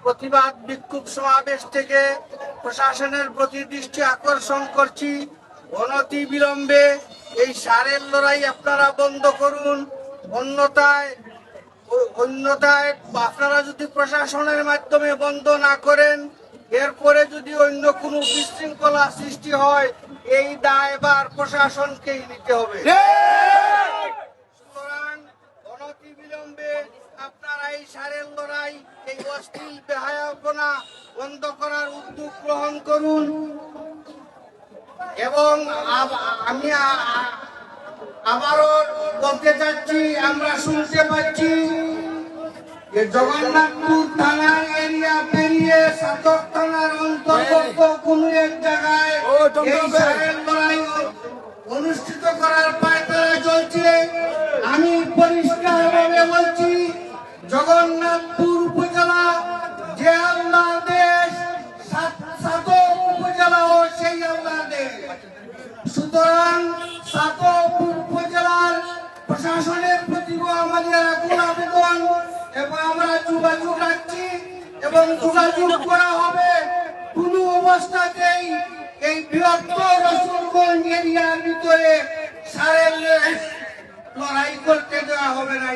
প্রতিবাদ বিক্ষোভ সমাবেশ থেকে প্রশাসনের প্রতি দৃষ্টি আকর্ষণ করছি, অনতি বিলম্বে এই সারের লড়াই আপনারা বন্ধ করুন। অন্যথায় আপনারা যদি প্রশাসনের মাধ্যমে বন্ধ না করেন, এরপরে যদি অন্য কোনো বিশৃঙ্খলা সৃষ্টি হয়, এই দায়ভার প্রশাসনকেই নিতে হবে। সুতরাং অনতি বিলম্বে আপনারা এই সারের লড়াই, এই অশ্লীল বেহায়াপনা বন্ধ করার উদ্যোগ গ্রহণ করুন। এবং আমি আবারও বলতে চাচ্ছি, আমরা শুনতে পাচ্ছি যে জগন্নাথপুর থানার এরিয়া পেরিয়ে সাতক থানার অন্তর্গত কোন এক জায়গায় এই সারের লড়াই অনুষ্ঠিত করার পায়তারা চলছে। আমি পরিষ্কারভাবে বলছি, জগন্নাথপুর উপজেলা যে আল্লাহর দেশ, সাতক উপজেলাও সেই আল্লাহর দেশ। সুতরাং সাতক উপজেলার প্রশাসনের প্রতি আমাদের আকুল আবেদন, এবং আমরা যোগাযোগ রাখছি এবং যোগাযোগ করা হবে। কোনো অবস্থাতেই এই বৃহত্তর রসুলগঞ্জ এরিয়ার ভিতরে সারের লড়াই করতে দেওয়া হবে না।